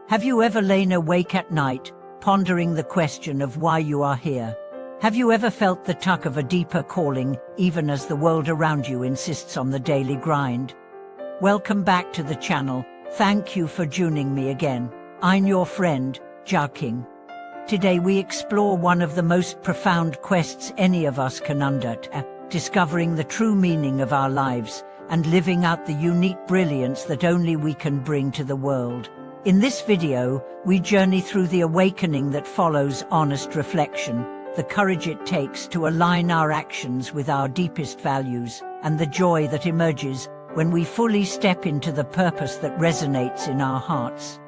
Have you ever lain awake at night, pondering the question of why you are here? Have you ever felt the tug of a deeper calling, even as the world around you insists on the daily grind? Welcome back to the channel. Thank you for joining me again. I'm your friend, King. Today we explore one of the most profound quests any of us can undertake, discovering the true meaning of our lives and living out the unique brilliance that only we can bring to the world. In this video, we journey through the awakening that follows honest reflection, the courage it takes to align our actions with our deepest values, and the joy that emerges when we fully step into the purpose that resonates in our hearts.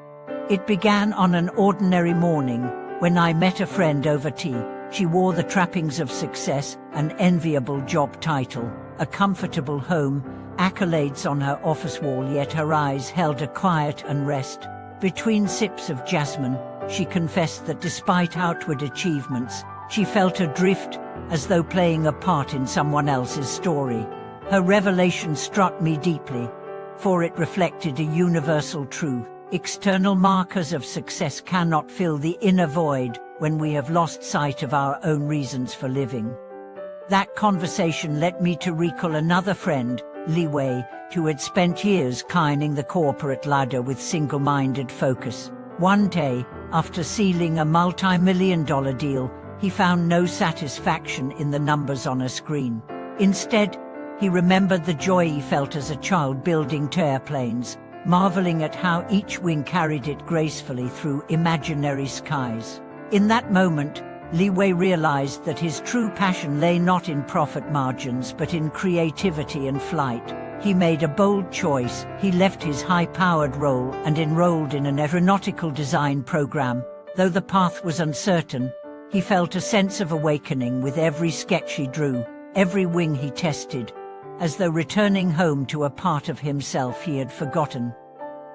It began on an ordinary morning when I met a friend over tea. She wore the trappings of success, an enviable job title, a comfortable home, accolades on her office wall, yet her eyes held a quiet unrest. Between sips of jasmine, she confessed that despite outward achievements, she felt adrift, as though playing a part in someone else's story. Her revelation struck me deeply, for it reflected a universal truth. External markers of success cannot fill the inner void when we have lost sight of our own reasons for living. That conversation led me to recall another friend, Wei, who had spent years climbing the corporate ladder with single-minded focus. One day, after sealing a multi-million-dollar deal, he found no satisfaction in the numbers on a screen. Instead, he remembered the joy he felt as a child building airplanes, marveling at how each wing carried it gracefully through imaginary skies. In that moment, Wei realized that his true passion lay not in profit margins but in creativity and flight. He made a bold choice. He left his high-powered role and enrolled in an aeronautical design program. Though the path was uncertain, he felt a sense of awakening with every sketch he drew, every wing he tested, as though returning home to a part of himself he had forgotten.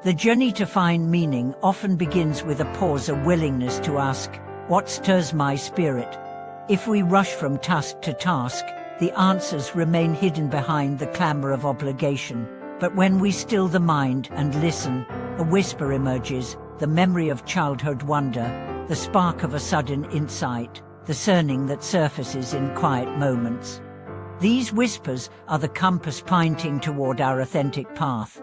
The journey to find meaning often begins with a pause, a willingness to ask, what stirs my spirit? If we rush from task to task, the answers remain hidden behind the clamor of obligation. But when we still the mind and listen, a whisper emerges, the memory of childhood wonder, the spark of a sudden insight, the discerning that surfaces in quiet moments. These whispers are the compass pointing toward our authentic path.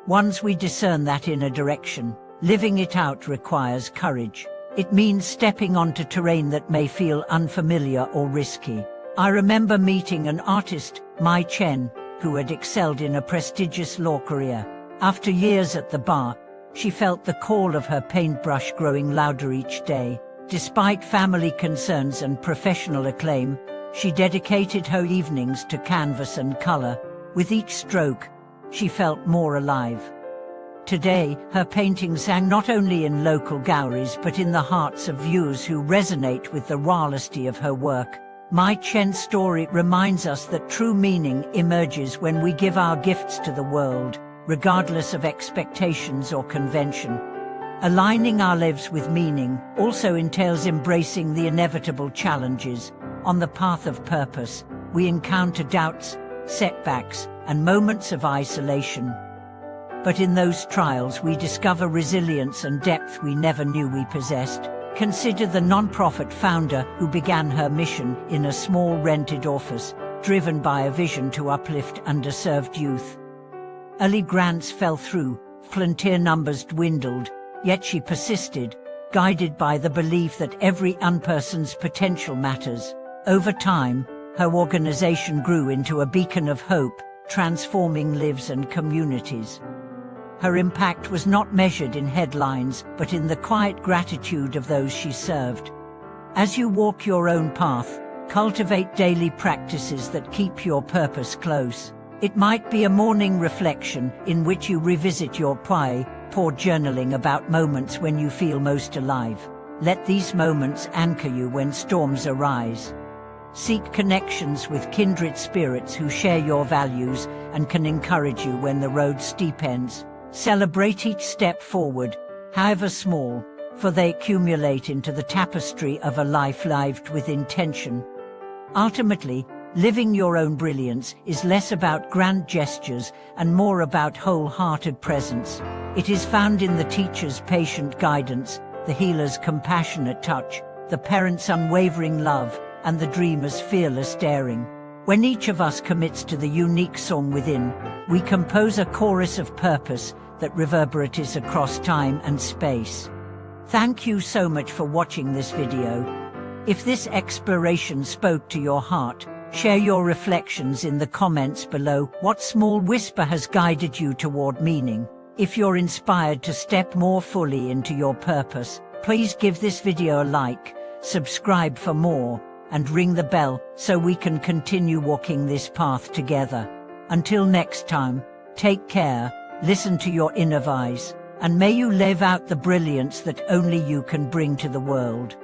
Once we discern that inner direction, living it out requires courage. It means stepping onto terrain that may feel unfamiliar or risky. I remember meeting an artist, Mai Chen, who had excelled in a prestigious law career. After years at the bar, she felt the call of her paintbrush growing louder each day. Despite family concerns and professional acclaim, she dedicated her evenings to canvas and color. With each stroke, she felt more alive. Today, her paintings hang not only in local galleries but in the hearts of viewers who resonate with the reality of her work. Mai Chen's story reminds us that true meaning emerges when we give our gifts to the world, regardless of expectations or convention. Aligning our lives with meaning also entails embracing the inevitable challenges. On the path of purpose, we encounter doubts, setbacks, and moments of isolation. But in those trials we discover resilience and depth we never knew we possessed. Consider the non-profit founder who began her mission in a small rented office, driven by a vision to uplift underserved youth. Early grants fell through, volunteer numbers dwindled, yet she persisted, guided by the belief that every person's potential matters. Over time, her organization grew into a beacon of hope, transforming lives and communities. Her impact was not measured in headlines, but in the quiet gratitude of those she served. As you walk your own path, cultivate daily practices that keep your purpose close. It might be a morning reflection in which you revisit your why, or journaling about moments when you feel most alive. Let these moments anchor you when storms arise. Seek connections with kindred spirits who share your values and can encourage you when the road steepens. Celebrate each step forward, however small, for they accumulate into the tapestry of a life lived with intention. Ultimately, Living your own brilliance is less about grand gestures and more about wholehearted presence. It is found in the teacher's patient guidance, the healer's compassionate touch, the parent's unwavering love, and the dreamer's fearless daring. When each of us commits to the unique song within, we compose a chorus of purpose that reverberates across time and space. Thank you so much for watching this video. If this exploration spoke to your heart, share your reflections in the comments below. What small whisper has guided you toward meaning? If you're inspired to step more fully into your purpose, please give this video a like, subscribe for more, and ring the bell so we can continue walking this path together. Until next time, take care, listen to your inner voice, and may you live out the brilliance that only you can bring to the world.